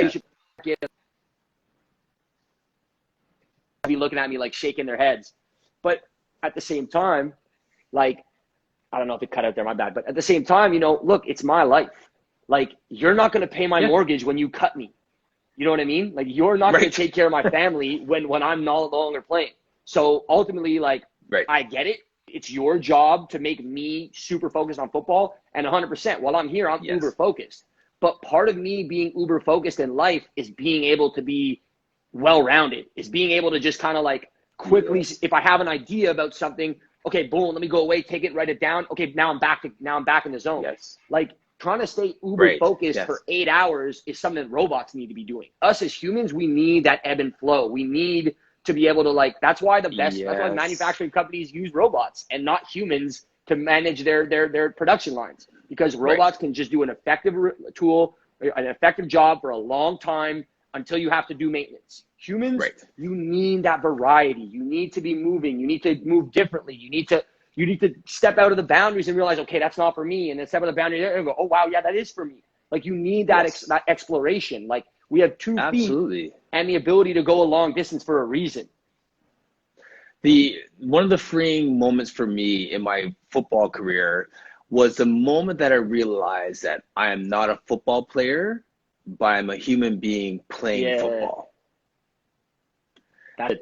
you should be looking at me like shaking their heads. But at the same time, like, I don't know if it cut out there, my bad. But at the same time, look, it's my life. Like, you're not going to pay my mortgage when you cut me. You know what I mean? Like, you're not going to take care of my family when I'm no longer playing. So ultimately, like, I get it. It's your job to make me super focused on football. And 100%, while I'm here, I'm uber focused. But part of me being uber focused in life is being able to be well-rounded, is being able to just kind of like quickly, if I have an idea about something, okay, boom, let me go away, take it, write it down. Okay, now I'm back in the zone. Like, trying to stay uber focused for 8 hours is something that robots need to be doing. Us as humans, we need that ebb and flow. We need to be able to, like, that's why that's why manufacturing companies use robots and not humans to manage their production lines. Because robots can just do an effective tool, an effective job for a long time, until you have to do maintenance. Humans, Right. you need that variety. You need to be moving. You need to move differently. You need to step out of the boundaries and realize, okay, that's not for me. And then step out of the boundary and go, oh, wow, yeah, that is for me. Like you need that, Yes. that exploration. Like we have 2 feet Absolutely. and the ability to go a long distance for a reason. One of the freeing moments for me in my football career was the moment that I realized that I am not a football player, but I'm a human being playing Yeah, football. that's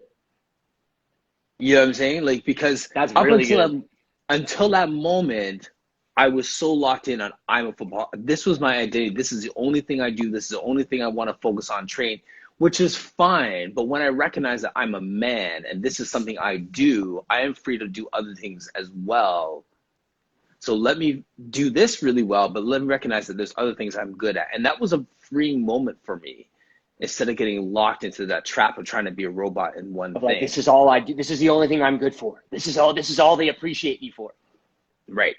You know what I'm saying? Like because that's up really good. until that moment, I was so locked in on I'm a football. This was my identity. This is the only thing I do. This is the only thing I want to focus on, train, which is fine. But when I recognize that I'm a man and this is something I do, I am free to do other things as well. So let me do this really well, but let me recognize that there's other things I'm good at. And that was a freeing moment for me instead of getting locked into that trap of trying to be a robot in one Of like, thing. this is all I do. This is the only thing I'm good for. This is all they appreciate me for. Right.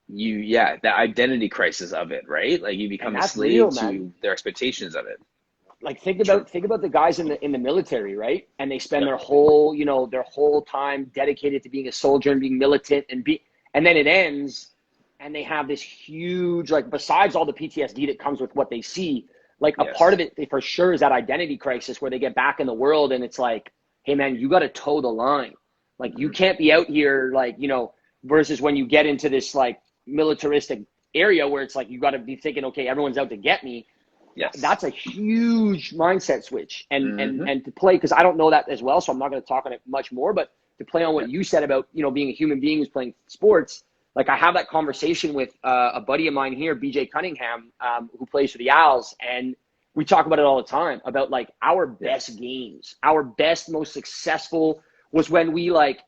Yeah, the identity crisis of it, right? Like you And become a that's real, slave man. to their expectations of it. Like True. think about the guys in the military, right? And they spend Yep. their whole time dedicated to being a soldier and being militant and then it ends and they have this huge, like, besides all the PTSD that comes with what they see, like a part Yes. of it for sure is that identity crisis where they get back in the world and it's like, hey man, you got to toe the line. Like you Mhm. can't be out here like, versus when you get into this like militaristic area where it's like you got to be thinking, okay, everyone's out to get me. Yes. That's a huge mindset switch. Hmm. And to play, because I don't know that as well, so I'm not going to talk on it much more, but to play on what Yep. you said about, being a human being who's playing sports, like I have that conversation with a buddy of mine here, BJ Cunningham, who plays for the Owls, and we talk about it all the time about like our Yes. best games, our best, most successful was when we like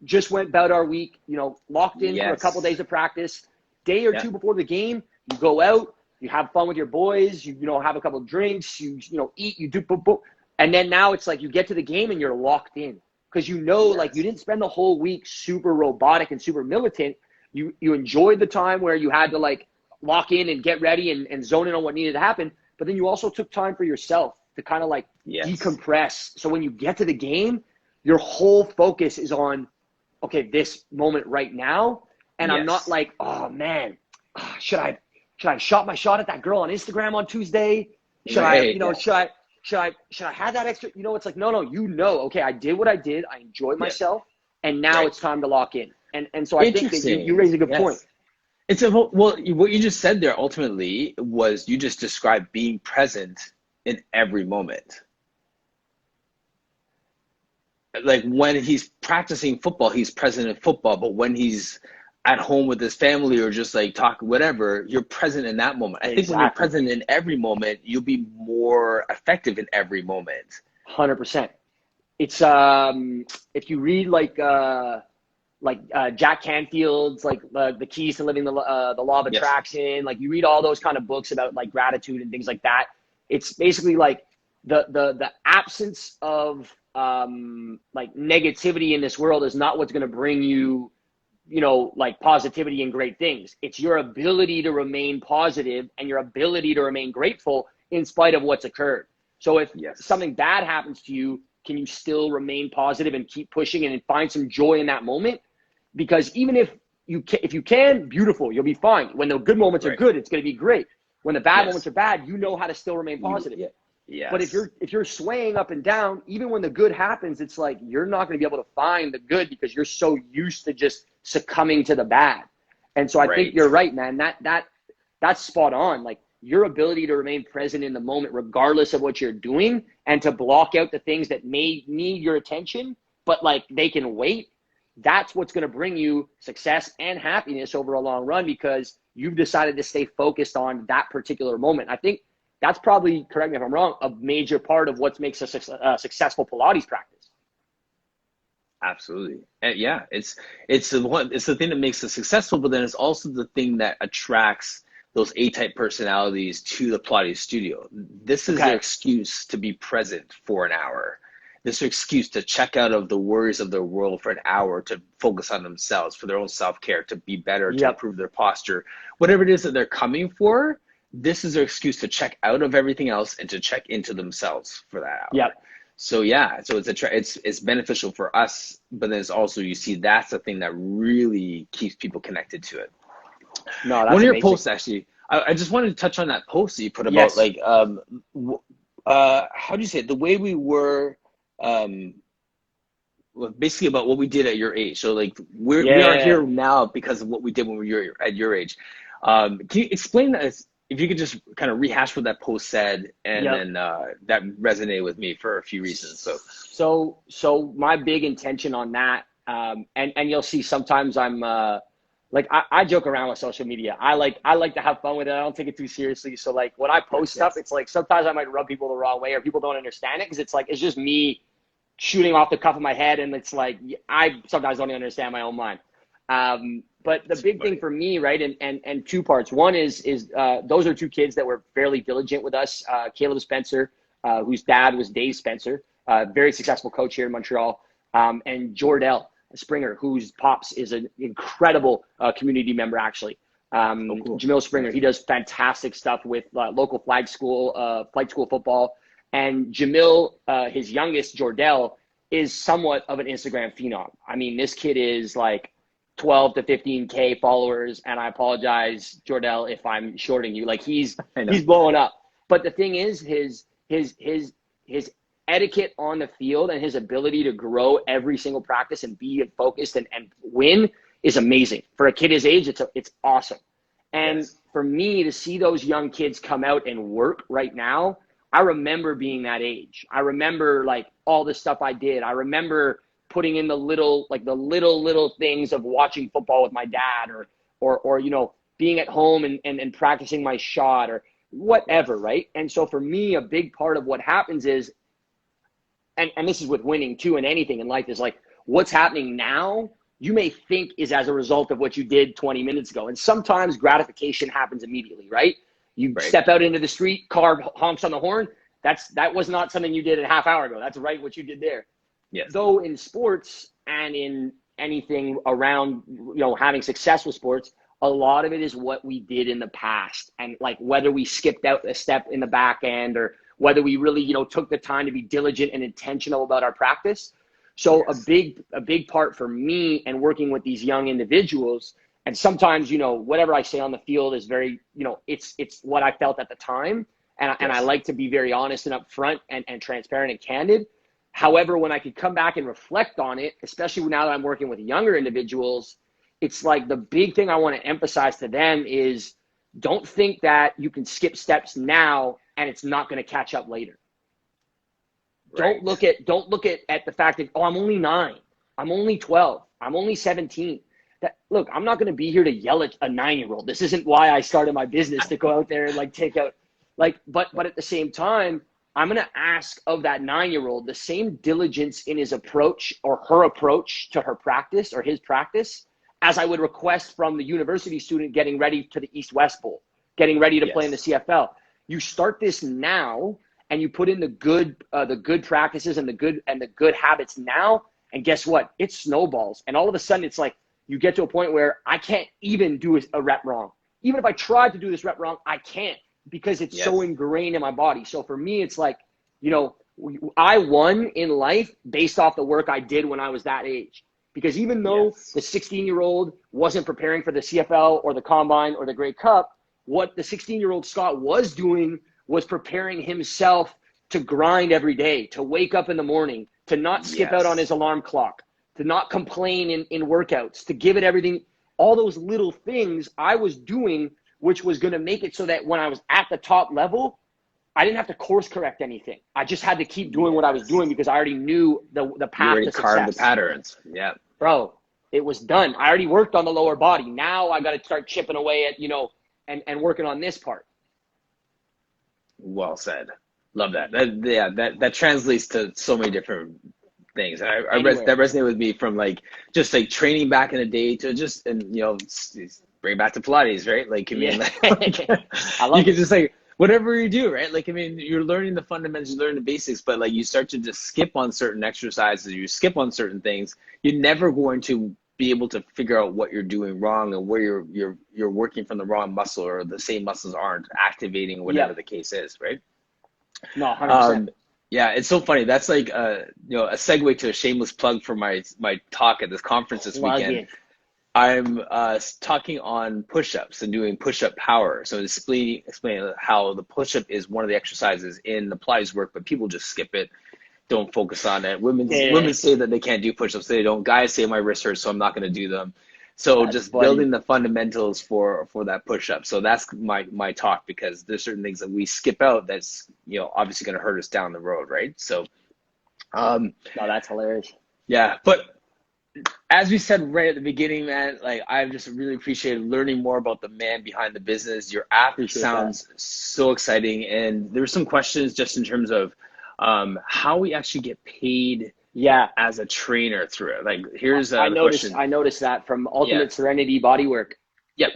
just went about our week, locked in for a couple Yes. days of practice, day or Yeah. two before the game, you go out, you have fun with your boys, have a couple of drinks, eat, you do boop, boop. And then now it's like you get to the game and you're locked in because like you Yes. didn't spend the whole week super robotic and super militant. You enjoyed the time where you had to like lock in and get ready and zone in on what needed to happen. But then you also took time for yourself to kind of like Yes. decompress. So when you get to the game, your whole focus is on, okay, this moment right now. And I'm not Yes. like, oh man, should I shot my shot at that girl on Instagram on Tuesday? Should I, Right. Yeah. should I have that extra? It's like, no, okay, I did what I did. I enjoyed Yeah. myself. And now Right. it's time to lock in. And so I think that you Interesting. raise a good point. Yes. What you just said there ultimately was you just described being present in every moment. Like when he's practicing football, he's present in football, but when he's at home with his family or just like talk whatever, you're present in that moment. I think when you're Exactly. present in every moment, you'll be more effective in every moment. 100%. It's if you read Jack Canfield's like the keys to living the law of Yes. attraction, like you read all those kind of books about like gratitude and things like that. It's basically like the absence of like negativity in this world is not what's going to bring you like positivity and great things. It's your ability to remain positive and your ability to remain grateful in spite of what's occurred. So if Yes. something bad happens to you, can you still remain positive and keep pushing and find some joy in that moment? Because even if you can, beautiful, you'll be fine. When the good moments are Right. good, it's going to be great. When the bad moments Yes. are bad, you know how to still remain positive. Yeah. But if Yes. you're swaying up and down, even when the good happens, it's like you're not going to be able to find the good because you're so used to just succumbing to the bad. And so I think Right. you're right, man. That's spot on. Like your ability to remain present in the moment, regardless of what you're doing, and to block out the things that may need your attention, but like they can wait. That's what's going to bring you success and happiness over a long run because you've decided to stay focused on that particular moment. I think that's probably, correct me if I'm wrong, a major part of what makes a successful Pilates practice. Absolutely. And yeah, it's the thing that makes it successful, but then it's also the thing that attracts those A-type personalities to the Pilates studio. This is their Okay. excuse to be present for an hour. This is their excuse to check out of the worries of their world for an hour to focus on themselves, for their own self-care, to be better, to Yep. improve their posture. Whatever it is that they're coming for, this is their excuse to check out of everything else and to check into themselves for that hour. Yep. So yeah, so it's beneficial for us, but then it's also, you see, that's the thing that really keeps people connected to it. No, One that's of your amazing. posts, actually, I just wanted to touch on that post that you put about Yes. like how do you say it? The way we were, well, basically about what we did at your age. So like we are Yeah. here now because of what we did when we were at your age. Can you explain that? If you could just kind of rehash what that post said, and Yep. then that resonated with me for a few reasons. So So my big intention on that, and you'll see sometimes I'm like I joke around with social media. I like to have fun with it. I don't take it too seriously. So like when I post stuff, yes, it's like sometimes I might rub people the wrong way or people don't understand it because it's like it's just me shooting off the cuff of my head, and it's like I sometimes don't even understand my own mind. But the it's big thing funny. for me, right, and two parts. One is those are two kids that were fairly diligent with us. Caleb Spencer, whose dad was Dave Spencer, very successful coach here in Montreal, and Jordell Springer, whose pops is an incredible community member, actually. Oh, cool. Jamil Springer, Nice. he does fantastic stuff with local flight school football. And Jamil, his youngest, Jordell, is somewhat of an Instagram phenom. I mean, this kid is like 12 to 15K followers, and I apologize, Jordell, if I'm shorting you. Like I know. he's blowing up. But the thing is, his etiquette on the field and his ability to grow every single practice and be focused and win is amazing. For a kid his age, it's awesome. And Yes. for me to see those young kids come out and work right now, I remember being that age. I remember like all the stuff I did. I remember putting in the little things of watching football with my dad or being at home and practicing my shot or whatever, right? And so for me, a big part of what happens is, and this is with winning too, and anything in life, is like what's happening now you may think is as a result of what you did 20 minutes ago. And sometimes gratification happens immediately, right? You Right. step out into the street, car honks on the horn. That was not something you did a half hour ago. That's right what you did there. Yes. Though in sports and in anything around, having success with sports, a lot of it is what we did in the past. And like whether we skipped out a step in the back end or whether we really, took the time to be diligent and intentional about our practice. So Yes. a big part for me and working with these young individuals, and sometimes, whatever I say on the field is very, it's what I felt at the time. And I Yes. like to be very honest and upfront and transparent and candid. However, when I could come back and reflect on it, especially now that I'm working with younger individuals, it's like the big thing I want to emphasize to them is don't think that you can skip steps now and it's not going to catch up later. Don't Right. look at the fact that, oh, I'm only 9, I'm only 12, I'm only 17. Look, I'm not going to be here to yell at a 9-year-old. This isn't why I started my business, to go out there and like take out but at the same time, I'm going to ask of that 9-year-old the same diligence in his approach or her approach to her practice or his practice as I would request from the university student getting ready to the East-West Bowl, getting ready to play in the Yes. CFL. You start this now and you put in the good practices and the good habits now, and guess what? It snowballs. And all of a sudden it's like you get to a point where I can't even do a rep wrong. Even if I tried to do this rep wrong, I can't, because it's so Yes. ingrained in my body. So for me, it's like, I won in life based off the work I did when I was that age. Because even though Yes. the 16-year-old wasn't preparing for the CFL or the Combine or the Grey Cup, what the 16-year-old Scott was doing was preparing himself to grind every day, to wake up in the morning, to not skip out on Yes. his alarm clock, to not complain in workouts, to give it everything. All those little things I was doing, which was going to make it so that when I was at the top level, I didn't have to course correct anything. I just had to keep doing what I was Yes. doing because I already knew the You path already to carved the success. patterns. Yeah. Bro, it was done. I already worked on the lower body. Now I got to start chipping away at, and working on this part. Well said. Love that. That translates to so many different things. And that Anywhere. resonated with me from like just like training back in the day to just, and bring back to Pilates, right? Like, I Yeah. mean, I you love can it. just like whatever you do, right? Like, I mean, you're learning the fundamentals, you learn the basics, but like you start to just skip on certain exercises, you skip on certain things, you're never going to be able to figure out what you're doing wrong and where you're working from the wrong muscle, or the same muscles aren't activating, whatever Yep. the case is, right? No, 100%. Yeah, it's so funny. That's like a segue to a shameless plug for my talk at this conference this Plug weekend. it. I'm talking on push-ups and doing push-up power. So explain how the push-up is one of the exercises in the Pilates work, but people just skip it, don't focus on it. Yeah, Women say that they can't do push-ups, they don't. Guys say my wrist hurts, so I'm not going to do them. So that's just funny. building the fundamentals for that push-up. So that's my talk, because there's certain things that we skip out that's obviously going to hurt us down the road, right? So No, that's hilarious. yeah, but as we said right at the beginning, man, like I've just really appreciated learning more about the man behind the business. Your app Appreciate that. sounds so exciting, and there were some questions just in terms of how we actually get paid Yeah, as a trainer through it. Like, here's I the noticed. question. I noticed that from Yeah. Ultimate Serenity Bodywork. Yep.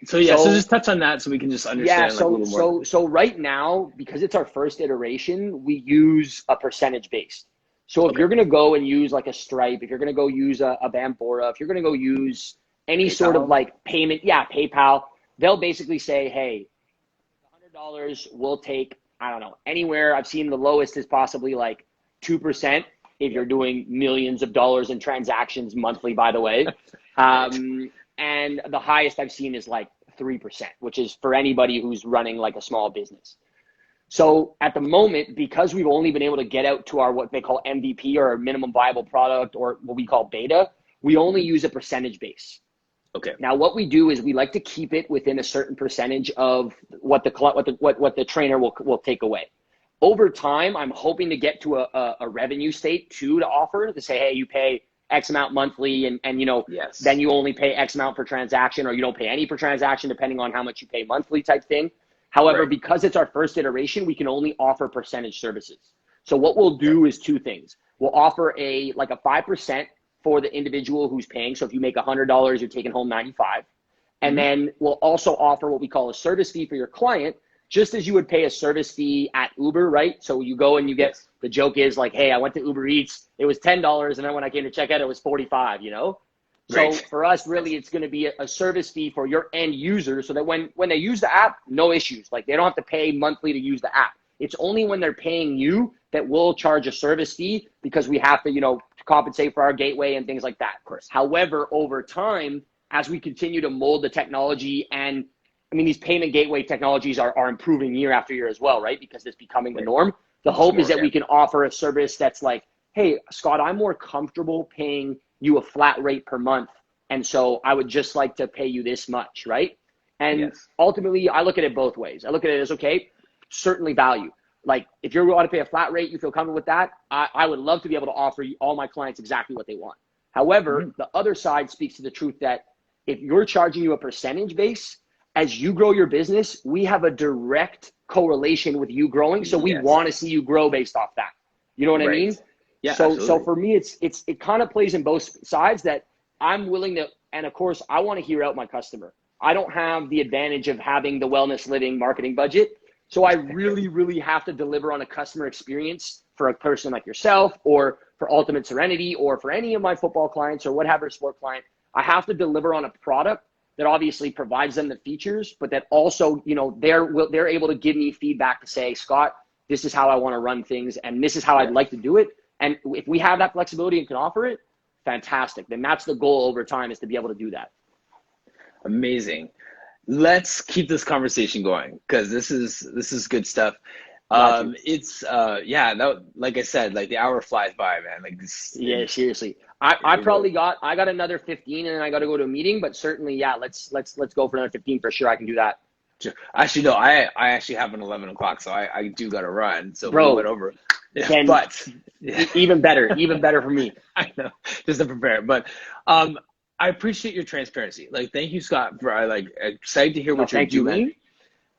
So yeah, so So just touch on that so we can just yeah, understand like a so little more. so so right now, because it's our first iteration, we use a percentage based. So if Okay. you're gonna go and use like a Stripe, if you're gonna go use a Bambora, if you're gonna go use any sort of PayPal. like payment, yeah, PayPal, they'll basically say, hey, $100 will take, I don't know, anywhere. I've seen the lowest is possibly like 2% if you're Yep. doing millions of dollars in transactions monthly, by the way. Right. And the highest I've seen is like 3%, which is for anybody who's running like a small business. So at the moment, because we've only been able to get out to our what they call MVP, or minimum viable product, or what we call beta, we only Mhm. use a percentage base. Okay. Now, what we do is we like to keep it within a certain percentage of what the trainer will take away. Over time, I'm hoping to get to a revenue state too, to offer, to say, hey, you pay X amount monthly, and then Yes. you only pay X amount per transaction, or you don't pay any per transaction, depending on how much you pay monthly type thing. However, Right. because it's our first iteration, we can only offer percentage services. So what we'll Okay. do is two things. We'll offer a 5% for the individual who's paying. So if you make $100, you're taking home 95. And Hmm. then we'll also offer what we call a service fee for your client, just as you would pay a service fee at Uber, right? So you go and you get, Yes. the joke is like, hey, I went to Uber Eats, it was $10, and then when I came to check out, it was 45. So Right. for us, Yes. really, it's going to be a service fee for your end user, so that when they use the app, no issues. Like, they don't have to pay monthly to use the app. It's only when they're paying you that we'll charge a service fee, because we have to, compensate for our gateway and things like that. Of course. However, over time, as we continue to mold the technology, and I mean, these payment gateway technologies are improving year after year as well, right? Because it's becoming the Right. norm. The It's hope is more. that Yeah. we can offer a service that's like, hey, Scott, I'm more comfortable paying you a flat rate per month, and so I would just like to pay you this much, right? And Yes. ultimately, I look at it both ways. I look at it as, okay, certainly value. Like, if you're going to pay a flat rate, you feel comfortable with that, I would love to be able to offer all my clients exactly what they want. However, Hmm. the other side speaks to the truth that if you're charging you a percentage base, as you grow your business, we have a direct correlation with you growing. So we Yes. want to see you grow based off that. You know what I Right. mean? Yeah, So absolutely. for me, it kind of plays in both sides, that I'm willing to, and of course, I want to hear out my customer. I don't have the advantage of having the wellness living marketing budget. So I really, really have to deliver on a customer experience for a person like yourself, or for Ultimate Serenity, or for any of my football clients or whatever sport client. I have to deliver on a product that obviously provides them the features, but that also, they're able to give me feedback to say, Scott, this is how I want to run things, and this is how I'd Yes. like to do it. And if we have that flexibility and can offer it, fantastic. Then that's the goal over time, is to be able to do that. Amazing. Let's keep this conversation going, because this is good stuff. Glad to. It's yeah, that, like I said, like the hour flies by, man. Like this, Yeah, seriously. I it really. probably got another 15, and then I got to go to a meeting, but certainly, yeah, let's go for another 15 for sure. I can do that. Sure. Actually, no, I actually have an 11 o'clock, so I do got to run. So we went Bro, over. Yeah, then but yeah, even better for me. I know, just to prepare. But I appreciate your transparency. Like, thank you, Scott, for like excited to hear No, what you're thank you, man.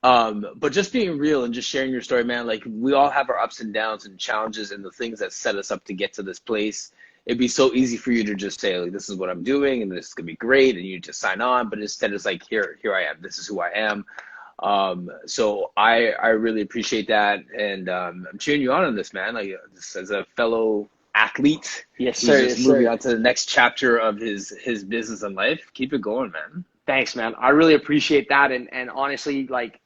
doing. But just being real and just sharing your story, man, like we all have our ups and downs and challenges and the things that set us up to get to this place. It'd be so easy for you to just say, like, this is what I'm doing and this is gonna be great, and you just sign on, but instead it's like, here I am, this is who I am. So I really appreciate that, and I'm cheering you on this, man. Like, just as a fellow athlete Yes, who's sir. just Yes, moving sir. on to the next chapter of his business and life. Keep it going, man. Thanks, man. I really appreciate that. And honestly, like,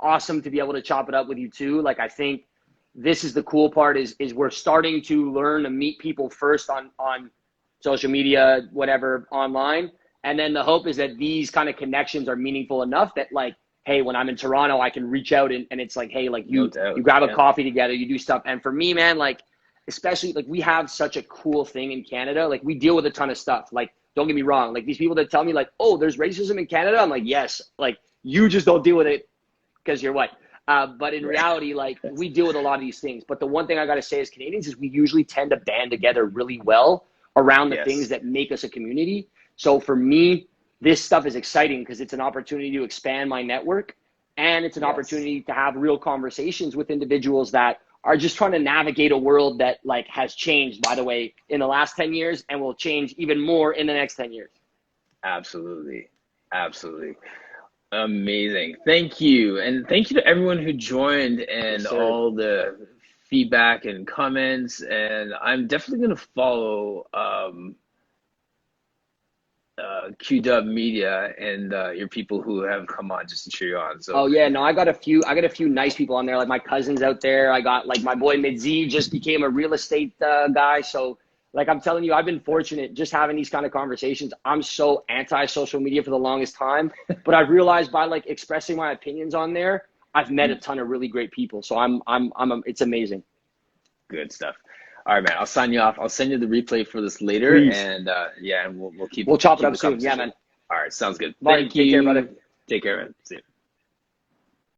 awesome to be able to chop it up with you too. Like, I think this is the cool part is we're starting to learn to meet people first on social media, whatever, online. And then the hope is that these kind of connections are meaningful enough that, like, hey, when I'm in Toronto, I can reach out and it's like, hey, like No you doubt. grab a Yeah. coffee together, you do stuff. And for me, man, like, especially like we have such a cool thing in Canada. Like we deal with a ton of stuff. Like, don't get me wrong. Like these people that tell me like, oh, there's racism in Canada. I'm like, yes, like you just don't deal with it because you're white. But in Right. reality, like we deal with a lot of these things. But the one thing I got to say as Canadians is we usually tend to band together really well around the things Yes. that make us a community. So for me, this stuff is exciting because it's an opportunity to expand my network, and it's an Yes. opportunity to have real conversations with individuals that are just trying to navigate a world that like has changed, by the way, in the last 10 years and will change even more in the next 10 years. Absolutely. Absolutely. Amazing. Thank you. And thank you to everyone who joined Yes, and sir. all the feedback and comments. And I'm definitely going to follow QW Media and your people who have come on just to cheer you on. So Oh yeah, no, I got a few nice people on there, like my cousins out there. I got like my boy Midzi just became a real estate guy. So like I'm telling you, I've been fortunate just having these kind of conversations. I'm so anti social media for the longest time, but I've realized by like expressing my opinions on there, I've met a ton of really great people. So it's amazing. good stuff. All right, man. I'll sign you off. I'll send you the replay for this later, Please, and yeah, and we'll keep we'll chop it keep up the soon. Yeah, conversation. man. All right, sounds good. Martin, Thank take care, brother. you. Take care, man. See you.